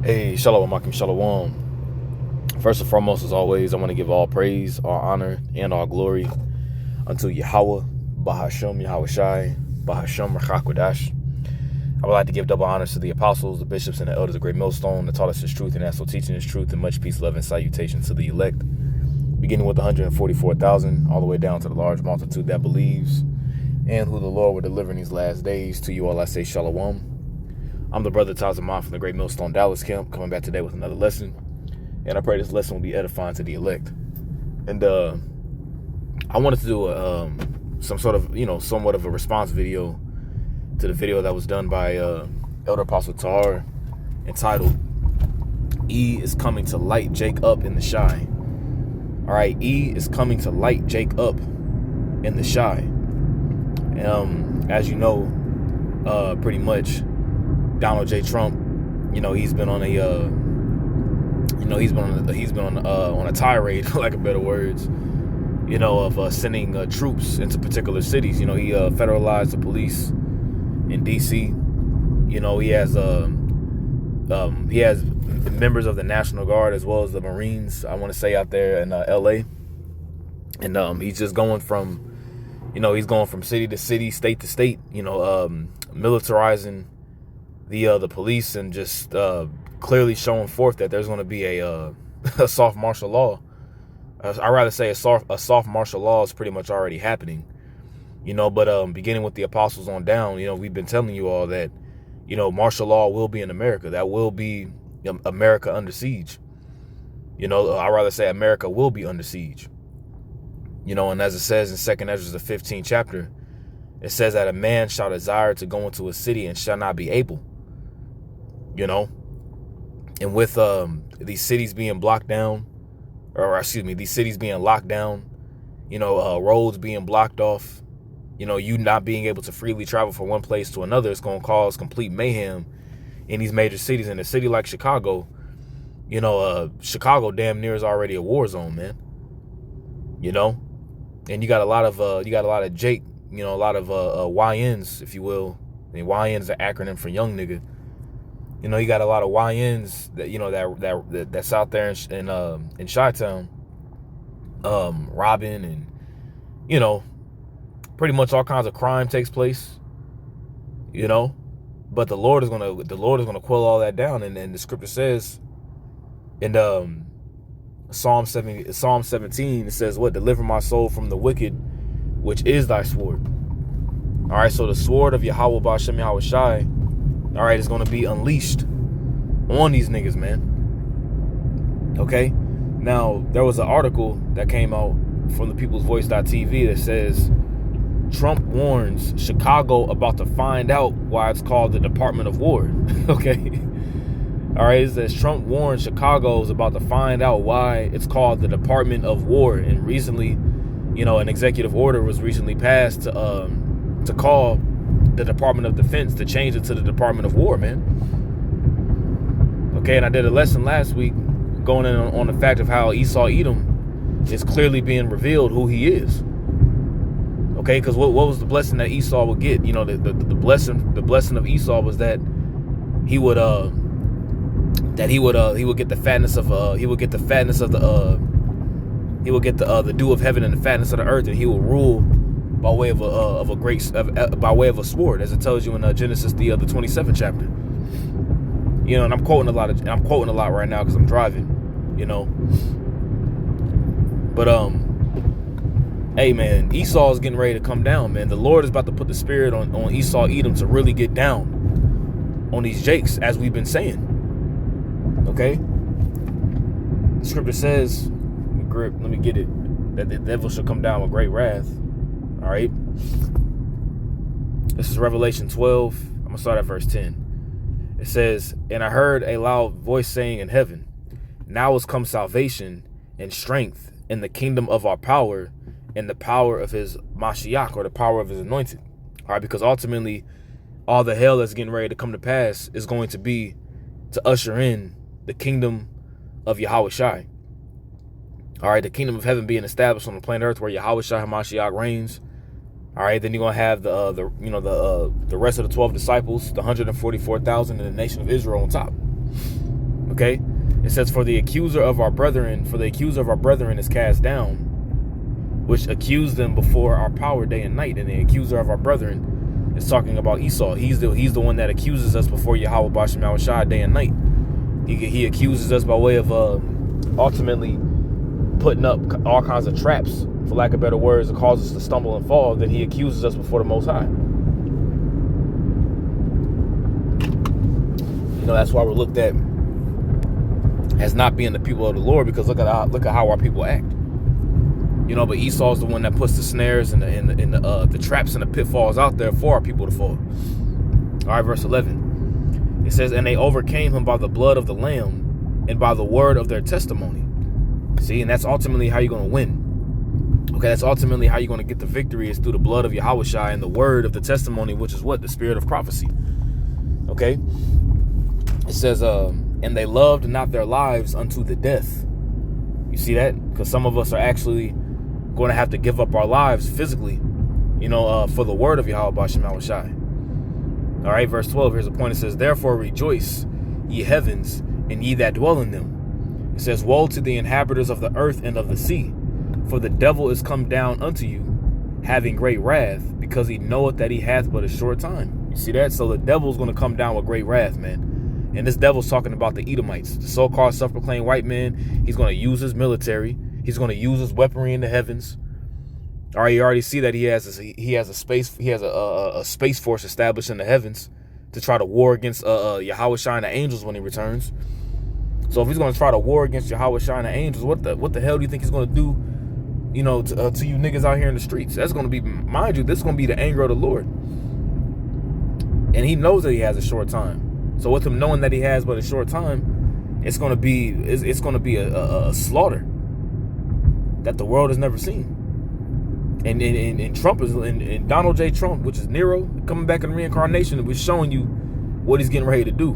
Hey, Shalom, Akim Shalom. First and foremost, as always, I want to give all praise, all honor, and all glory unto Yahweh, Bahashem, Yahweh Shai, Bahashem, Rachakwadash. I would like to give double honors to the apostles, the bishops, and the elders of Great Millstone that taught us his truth and also teaching his truth, and much peace, love, and salutation to the elect, beginning with the 144,000, all the way down to the large multitude that believes, and who the Lord will deliver in these last days. To you all I say Shalom. I'm the brother Tazamah from the Great Millstone Dallas Camp, coming back today with another lesson. And I pray this lesson will be edifying to the elect. And I wanted to do some sort of, somewhat of a response video to the video that was done by Elder Apostle Tahar, entitled, E is coming to light Jake up in the shy. All right, E is coming to light Jake up in the shy. As you know, pretty much, Donald J. Trump, he's been on a, he's been on a tirade, for lack of better words, of sending troops into particular cities. He federalized the police in D.C. He has members of the National Guard as well as the Marines, I want to say, out there in L.A. And he's just going from, city to city, state to state, militarizing the police, and just clearly showing forth that there's going to be a soft martial law. I'd rather say a soft martial law is pretty much already happening, but beginning with the apostles on down, we've been telling you all that, martial law will be in America. That will be America under siege. I'd rather say America will be under siege. And as it says in 2nd Ezra, the 15th chapter, it says that a man shall desire to go into a city and shall not be able. And with these cities being blocked down, these cities being locked down, roads being blocked off, you not being able to freely travel from one place to another, it's going to cause complete mayhem in these major cities. In a city like Chicago, Chicago damn near is already a war zone, man. And you got a lot of Jake, a lot of YNs, if you will. I mean, YN is an acronym for young nigga. You got a lot of YNs that that's out there in Chi-Town, robbing, and pretty much all kinds of crime takes place. But the Lord is gonna quell all that down, and the scripture says in Psalm 17, it says, what? Deliver my soul from the wicked, which is thy sword. All right, so the sword of Yahweh Ba'Shem Yahweh Shai, all right, is going to be unleashed on these niggas, man. Okay? Now, there was an article that came out from the peoplesvoice.tv that says, Trump warns Chicago about to find out why it's called the Department of War. Okay? All right, it says Trump warns Chicago is about to find out why it's called the Department of War. And recently, an executive order was recently passed to call the Department of Defense, to change it to the Department of War, man. Okay, and I did a lesson last week going in on the fact of how Esau Edom is clearly being revealed who he is. Okay, because what was the blessing that Esau would get? The blessing of Esau was that he would get the fatness of the dew of heaven and the fatness of the earth, and he will rule by way of a sword, as it tells you in Genesis the 27th chapter. And I'm quoting a lot right now because I'm driving. But hey, man, Esau is getting ready to come down, man. The Lord is about to put the spirit on Esau Edom to really get down on these Jakes, as we've been saying. Okay? The scripture says, let me get it, that the devil shall come down with great wrath. All right? This is Revelation 12. I'm going to start at verse 10. It says, and I heard a loud voice saying in heaven, now is come salvation and strength in the kingdom of our power and the power of his Mashiach, or the power of his anointed. All right? Because ultimately, all the hell that's getting ready to come to pass is going to be to usher in the kingdom of Yahweh Shai. All right, the kingdom of heaven being established on the planet earth, where Yahweh Shai HaMashiach reigns. All right, then you're gonna have the rest of the 12 disciples, the 144,000 in the nation of Israel on top. Okay, it says, for the accuser of our brethren is cast down, which accused them before our power day and night. And the accuser of our brethren is talking about Esau. He's the one that accuses us before Yahweh Bashem Yahushua day and night. He accuses us by way of ultimately putting up all kinds of traps, for lack of better words, to cause us to stumble and fall. Then he accuses us before the Most High. You know, that's why we're looked at as not being the people of the Lord, because look at how our people act. You know, but Esau's the one that puts the snares and the traps and the pitfalls out there for our people to fall. All right, verse 11. It says, and they overcame him by the blood of the Lamb and by the word of their testimony. See, and that's ultimately how you're going to win. Okay, that's ultimately how you're going to get the victory, is through the blood of Yahushua and the word of the testimony, which is what? The spirit of prophecy. Okay? It says, and they loved not their lives unto the death. You see that? Because some of us are actually going to have to give up our lives physically, you know, for the word of Yahweh Bashem Yahushua. All right, verse 12, here's a point. It says, therefore rejoice, ye heavens, and ye that dwell in them. It says, woe to the inhabitants of the earth and of the sea, for the devil is come down unto you, having great wrath, because he knoweth that he hath but a short time. You see that? So the devil's going to come down with great wrath, man. And this devil's talking about the Edomites, the so-called self-proclaimed white man. He's going to use his military. He's going to use his weaponry in the heavens. All right, you already see that he has a space force established in the heavens to try to war against Yahushua and the angels when he returns. So if he's going to try to war against Yahushua and the angels, what the hell do you think he's going to do? You know, to you niggas out here in the streets. That's going to be, mind you, this is going to be the anger of the Lord. And he knows that he has a short time. So with him knowing that he has but a short time, it's going to be a slaughter that the world has never seen. And Trump is, and Donald J. Trump, which is Nero, coming back in reincarnation, was showing you what he's getting ready to do.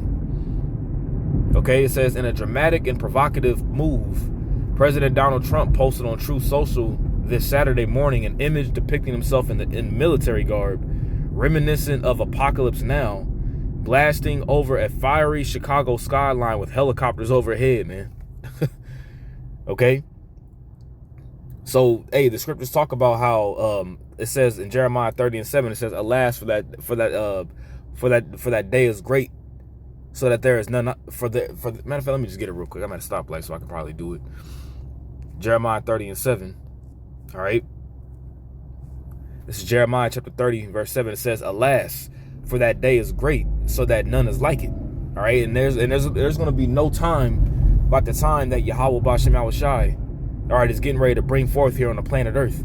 Okay, it says, in a dramatic and provocative move, President Donald Trump posted on Truth Social this Saturday morning an image depicting himself in military garb, reminiscent of Apocalypse Now, blasting over a fiery Chicago skyline with helicopters overhead, man. Okay? So, hey, the scriptures talk about how it says in Jeremiah 30:7, it says, alas, for that day is great, so that there is none for the matter of fact, let me just get it real quick. I'm at a stoplight, so I can probably do it. Jeremiah 30:7. All right. This is Jeremiah chapter 30, verse 7. It says, alas, for that day is great, so that none is like it. All right, and there's going to be no time about the time that Yahweh Bashem Yahushua, all right, is getting ready to bring forth here on the planet Earth.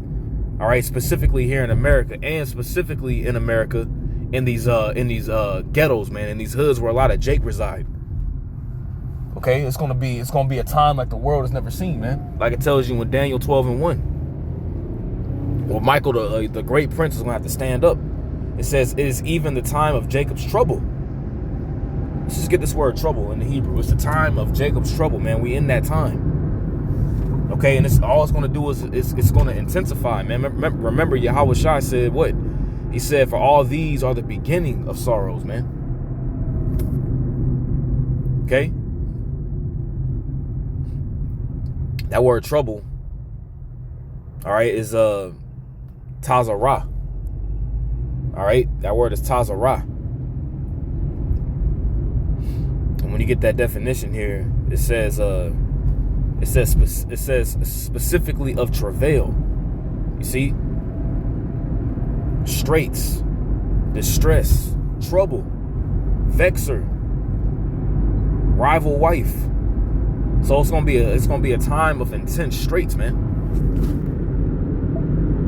All right, specifically here in America, and specifically in America, in these ghettos, man, in these hoods where a lot of Jake reside. Okay, it's gonna be a time like the world has never seen, man. Like it tells you in Daniel 12:1. Well, Michael, the great prince, is gonna have to stand up. It says, it is even the time of Jacob's trouble. Let's just get this word trouble in the Hebrew. It's the time of Jacob's trouble, man. We in that time. Okay, and all it's going to do is it's going to intensify, man. Remember, Yahushua said what? He said, for all these are the beginning of sorrows, man. Okay? That word trouble, all right, is Tazarah. All right? That word is Tazarah. And when you get that definition here, it says specifically of travail. You see? Straits, distress, trouble, vexer, rival wife. So it's gonna be a time of intense straits, man.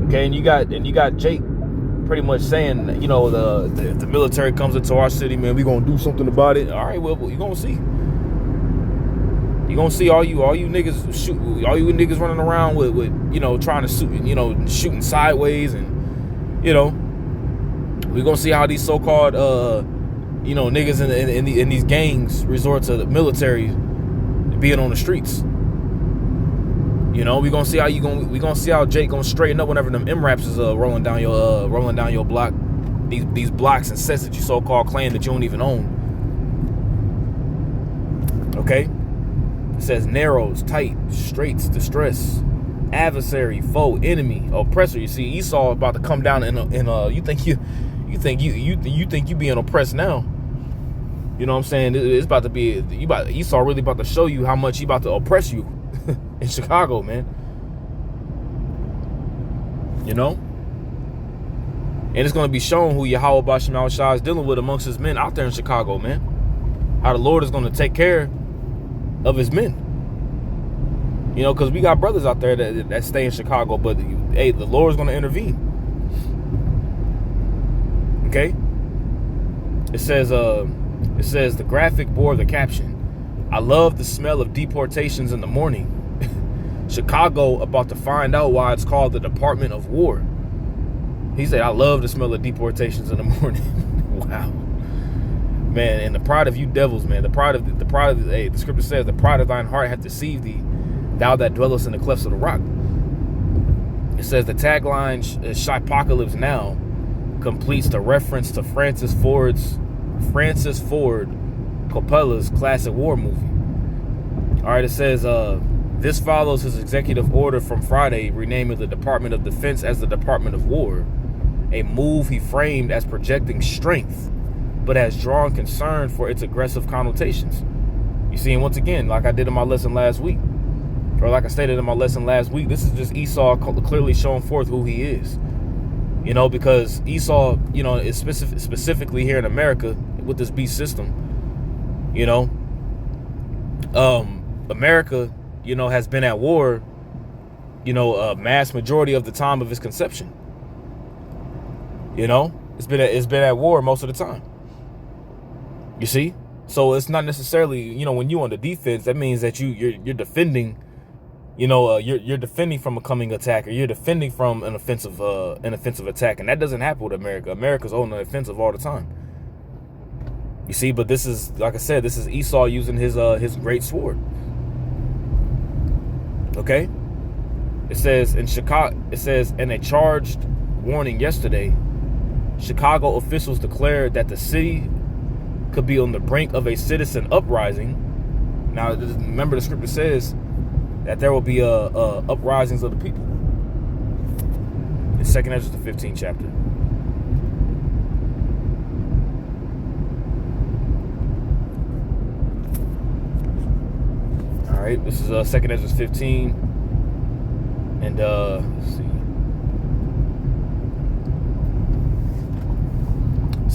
Okay, and you got Jake pretty much saying, you know, if the military comes into our city, man, we gonna do something about it. All right, well, you're gonna see. You're gonna see all you niggas shoot, all you niggas running around with you know, trying to shoot, you know, shooting sideways, and you know, we're gonna see how these so-called you know, niggas in these gangs resort to the military being on the streets. You know, we're gonna see how Jake gonna straighten up whenever them M-Raps is rolling down your block, these blocks and sets that you so-called claim that you don't even own. Okay? It says narrows, tight, straits, distress, adversary, foe, enemy, oppressor. You see, Esau about to come down you think you being oppressed now. You know what I'm saying? It's about to be Esau really about to show you how much he about to oppress you in Chicago, man. You know? And it's going to be shown who Yahweh Bashim Yahushua is dealing with amongst his men out there in Chicago, man. How the Lord is going to take care of his men. You know, because we got brothers out there that stay in Chicago, but hey, the Lord is going to intervene. Okay? It says the graphic bore the caption, "I love the smell of deportations in the morning. Chicago about to find out why it's called the Department of War." He said, "I love the smell of deportations in the morning." Wow, man. And the pride of you devils, man. The scripture says, "The pride of thine heart hath deceived thee, thou that dwellest in the clefts of the rock." It says the tagline "Shipocalypse Now" completes the reference to Francis Ford Coppola's classic war movie. All right, it says this follows his executive order from Friday renaming the Department of Defense as the Department of War, a move he framed as projecting strength, but has drawn concern for its aggressive connotations. You see, and once again, like I did in my lesson last week, or like I stated in my lesson last week, this is just Esau clearly showing forth who he is. You know, because Esau, you know, is specifically here in America with this beast system. You know, America, you know, has been at war, you know, a mass majority of the time of its conception. You know, it's been at war most of the time. You see, so it's not necessarily, you know, when you on the defense, that means that you're defending. You know, you're defending from a coming attack, or you're defending from an offensive attack, and that doesn't happen with America. America's on the offensive all the time. You see, but this is, like I said, this is Esau using his great sword. Okay, it says in Chicago. It says in a charged warning yesterday, Chicago officials declared that the city could be on the brink of a citizen uprising. Now, remember, the scripture says that there will be uprisings of the people. In 2nd Ezra, the 15th chapter. All right, this is 2nd Ezra 15, and let's see.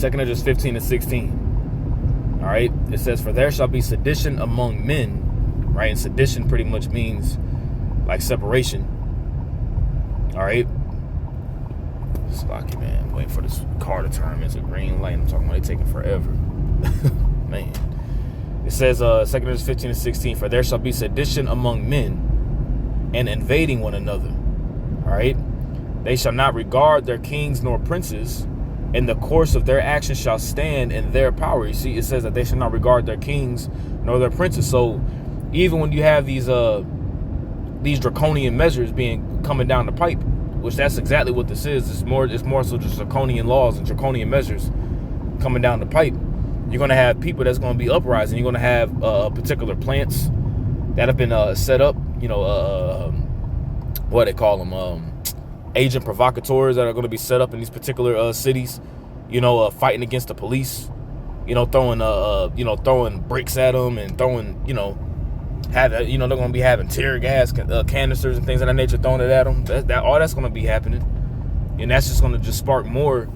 2nd Ezra 15 and 16. All right, it says, "For there shall be sedition among men." Right, and sedition pretty much means like separation. All right, it's lucky, man. Waiting for this car to turn. It's a green light. I'm talking about it taking forever, man. It says 2nd Ezra 15 and 16. "For there shall be sedition among men, and invading one another. All right, they shall not regard their kings nor princes, and the course of their actions shall stand in their power." You see, it says that they shall not regard their kings nor their princes. So even when you have these draconian measures coming down the pipe, which that's exactly what this is. It's more so just draconian laws and draconian measures coming down the pipe. You're going to have people that's going to be uprising. You're going to have particular plants that have been set up. You know, what they call them, agent provocateurs that are going to be set up in these particular cities. You know, fighting against the police. You know, throwing bricks at them and throwing, you know. They're going to be having tear gas canisters and things of that nature thrown at them. All that's going to be happening, and that's just going to spark more.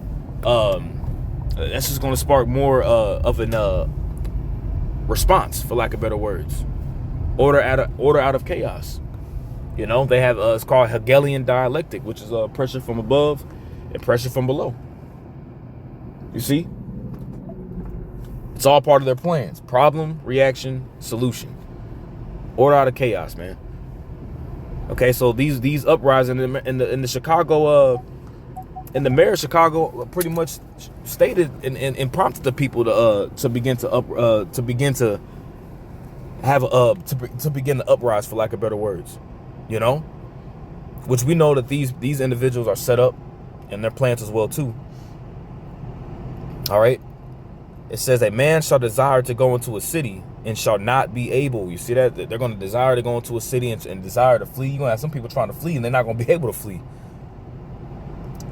That's just going to spark more of an response, for lack of better words. Order out of chaos. You know, they have it's called Hegelian dialectic, which is pressure from above and pressure from below. You see, it's all part of their plans: problem, reaction, solution. Order out of chaos, man. Okay, so these uprisings in the Chicago, in the mayor of Chicago, pretty much stated and prompted the people to begin to uprise, for lack of better words, you know, which we know that these individuals are set up and their plans as well too. All right, it says a man shall desire to go into a city and shall not be able. You see that? They're going to desire to go into a city and desire to flee. You're going to have some people trying to flee, and they're not going to be able to flee.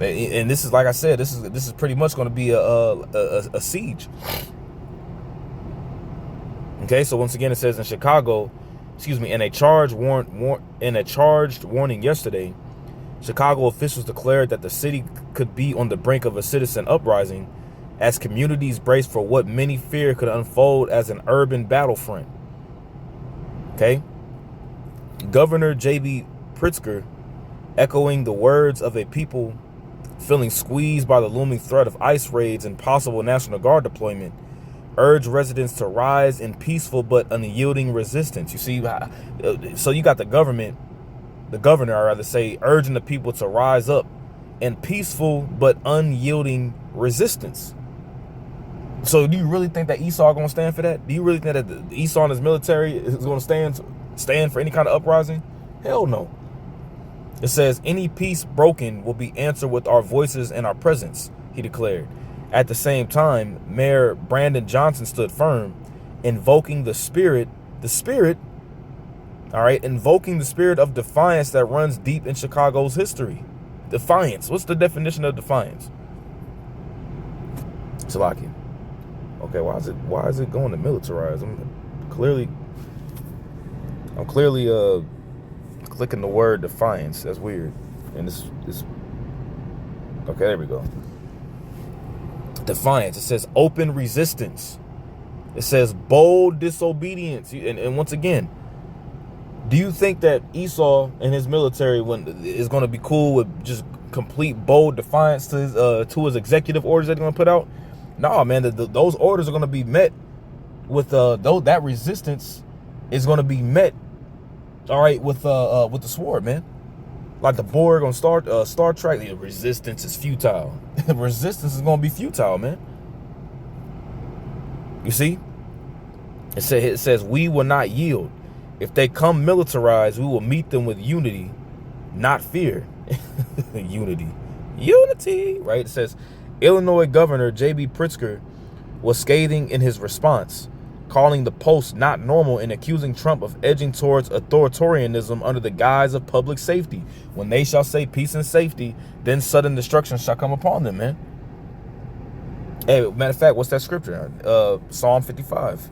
And this is, like I said, this is pretty much going to be a siege. Okay, so once again, it says in Chicago, in a charged warning yesterday, Chicago officials declared that the city could be on the brink of a citizen uprising as communities brace for what many fear could unfold as an urban battlefront. Okay? Governor J.B. Pritzker, echoing the words of a people feeling squeezed by the looming threat of ICE raids and possible National Guard deployment, urged residents to rise in peaceful but unyielding resistance. You see, so you got the governor, I rather say, urging the people to rise up in peaceful but unyielding resistance. So do you really think that Esau going to stand for that? Do you really think that the Esau and his military is going to stand for any kind of uprising? Hell no. It says, any peace broken will be answered with our voices and our presence, he declared. At the same time, Mayor Brandon Johnson stood firm, invoking the spirit, invoking the spirit of defiance that runs deep in Chicago's history. Defiance. What's the definition of defiance? Salaki. Okay, why is it going to militarize? I'm clearly clicking the word defiance. That's weird. And this okay, there we go. Defiance. It says open resistance. It says bold disobedience. And once again, do you think that Esau and his military is going to be cool with just complete bold defiance to his executive orders that they're going to put out? No, man. Those orders are going to be met with that resistance is going to be met. All right, with the sword, man. Like the Borg on Star Trek, the resistance is futile. Resistance is going to be futile, man. You see? It says, we will not yield. If they come militarized, we will meet them with unity, not fear. Unity, right? It says, Illinois Governor J.B. Pritzker was scathing in his response, calling the post not normal and accusing Trump of edging towards authoritarianism under the guise of public safety. When they shall say peace and safety, then sudden destruction shall come upon them, man. Hey, matter of fact, what's that scripture? Psalm 55.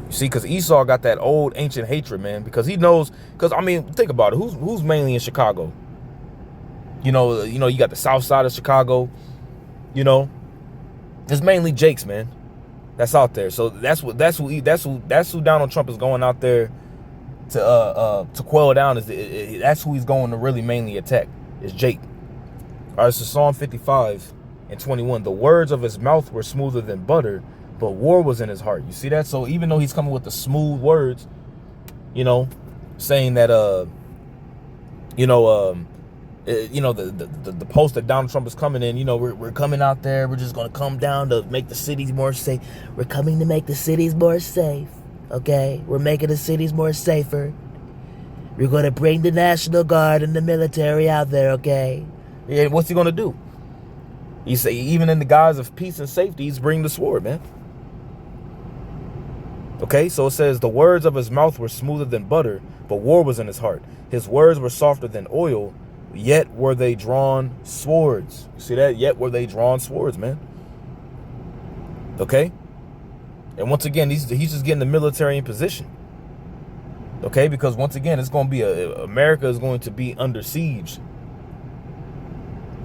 You see, because Esau got that old ancient hatred, man, because he knows, because, I mean, think about it. Who's mainly in Chicago? You know, you got the south side of Chicago, It's mainly Jakes, man. That's out there. So that's who Donald Trump is going out there to quell down. That's who he's going to really mainly attack, is Jake. All right, so Psalm 55:21. The words of his mouth were smoother than butter, but war was in his heart. You see that? So even though he's coming with the smooth words, saying that the post that Donald Trump is coming in, we're coming out there, we're just going to come down to make the cities more safe. We're coming to make the cities more safe, okay? We're making the cities more safer. We're going to bring the National Guard and the military out there, okay? Yeah, what's he going to do? He say, even in the guise of peace and safety, he's bringing the sword, man. Okay, so it says, the words of his mouth were smoother than butter, but war was in his heart. His words were softer than oil, yet were they drawn swords. You see that? Yet were they drawn swords, man. Okay? And once again, he's just getting the military in position. Okay? Because once again, it's going to be America is going to be under siege.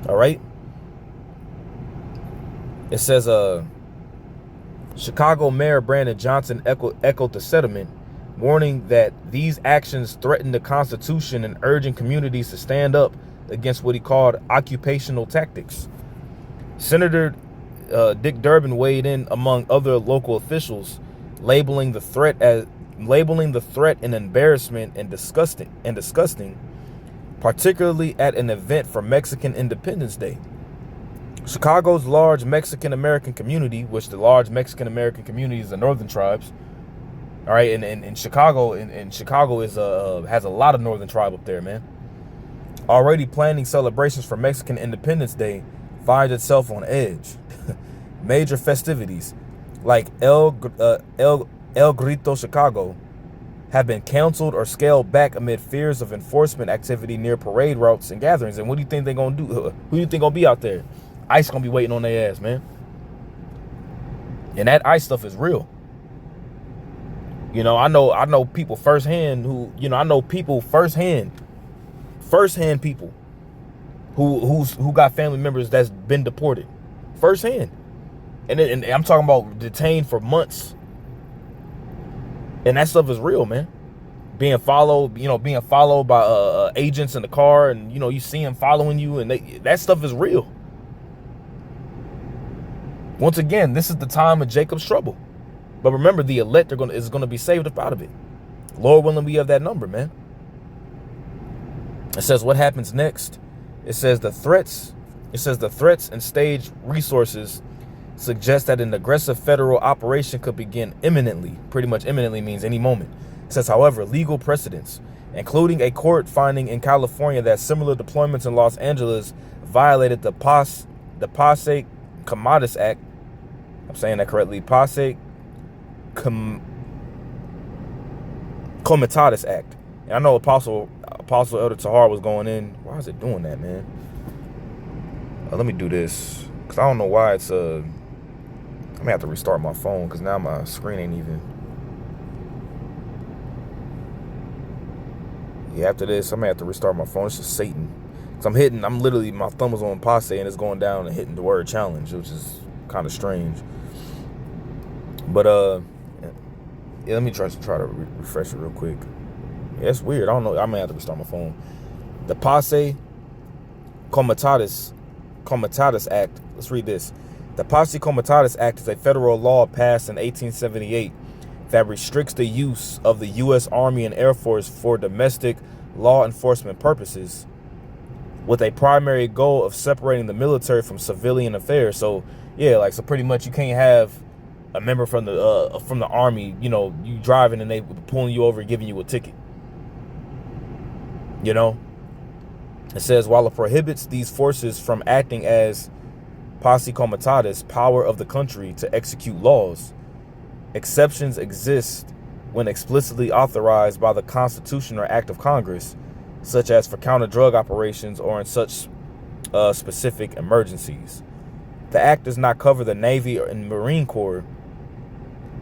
All right? It says, Chicago Mayor Brandon Johnson echoed the sentiment, warning that these actions threaten the Constitution and urging communities to stand up against what he called occupational tactics. Senator Dick Durbin weighed in among other local officials, labeling the threat an embarrassment and disgusting, particularly at an event for Mexican Independence Day. Chicago's large Mexican-American community, which the large Mexican-American community is the northern tribes. All right, and Chicago is has a lot of northern tribe up there, man. Already planning celebrations for Mexican Independence Day finds itself on edge. Major festivities like El Grito Chicago have been canceled or scaled back amid fears of enforcement activity near parade routes and gatherings. And what do you think they're going to do? Who do you think going to be out there? ICE going to be waiting on their ass, man. And that ICE stuff is real. You know, I know people firsthand who, you know, I know people firsthand people who got family members that's been deported firsthand. And I'm talking about detained for months. And that stuff is real, man. Being followed by agents in the car, and you know, you see them following you, and that stuff is real. Once again, this is the time of Jacob's trouble. But remember, the elect is gonna be saved up out of it. Lord willing, we have that number, man. It says what happens next. It says the threats and staged resources suggest that an aggressive federal operation could begin imminently. Pretty much imminently means any moment. It says, however, legal precedents, including a court finding in California that similar deployments in Los Angeles violated the Posse Comitatus Act. I'm saying that correctly. Posse Comitatus Act. And I know Apostle Elder Tahar was going in. Why is it doing that, man? Let me do this, because I don't know why it's I'm gonna have to restart my phone, because now my screen ain't even. Yeah, after this, I'm gonna have to restart my phone. It's just Satan. Cause I'm literally, my thumb was on Posse and it's going down and hitting the word challenge, which is kind of strange. But yeah, let me try to refresh it real quick. Yeah, it's weird. I don't know. I may have to restart my phone. The Posse Comitatus Act. Let's read this. The Posse Comitatus Act is a federal law passed in 1878 that restricts the use of the U.S. Army and Air Force for domestic law enforcement purposes, with a primary goal of separating the military from civilian affairs. So yeah, like, so pretty much you can't have a member from the army, you know, you driving and they pulling you over and giving you a ticket. You know, it says while it prohibits these forces from acting as posse comitatus, power of the country to execute laws, exceptions exist when explicitly authorized by the Constitution or Act of Congress, such as for counter-drug operations or in such specific emergencies. The act does not cover the Navy and Marine Corps,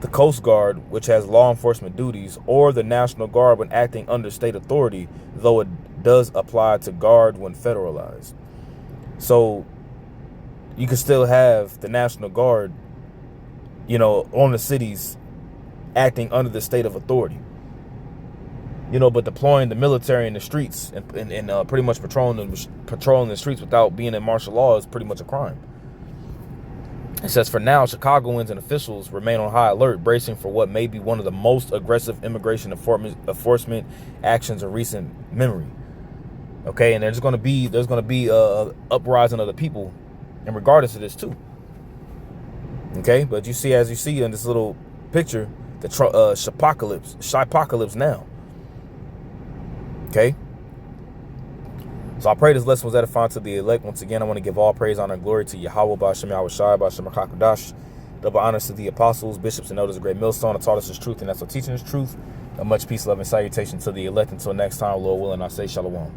the Coast Guard, which has law enforcement duties, or the National Guard when acting under state authority, though it does apply to Guard when federalized. So you can still have the National Guard, you know, on the cities acting under the state of authority. You know, but deploying the military in the streets and pretty much patrolling the streets without being in martial law is pretty much a crime. It says, for now, Chicagoans and officials remain on high alert, bracing for what may be one of the most aggressive immigration enforcement actions in recent memory. Okay, and there's going to be uprising of the people in regards to this too. Okay, but as you see in this little picture, the shipocalypse now. Okay. So I pray this lesson was edifying to the elect. Once again, I want to give all praise, honor, and glory to Yahweh, Ba'ashem Yahweh Shai, Ba'ashem HaKadosh. Double honors to the apostles, bishops, and elders of Great Millstone, that taught us his truth, and that's what teaching his truth. And much peace, love, and salutation to the elect. Until next time, Lord willing, I say shalom.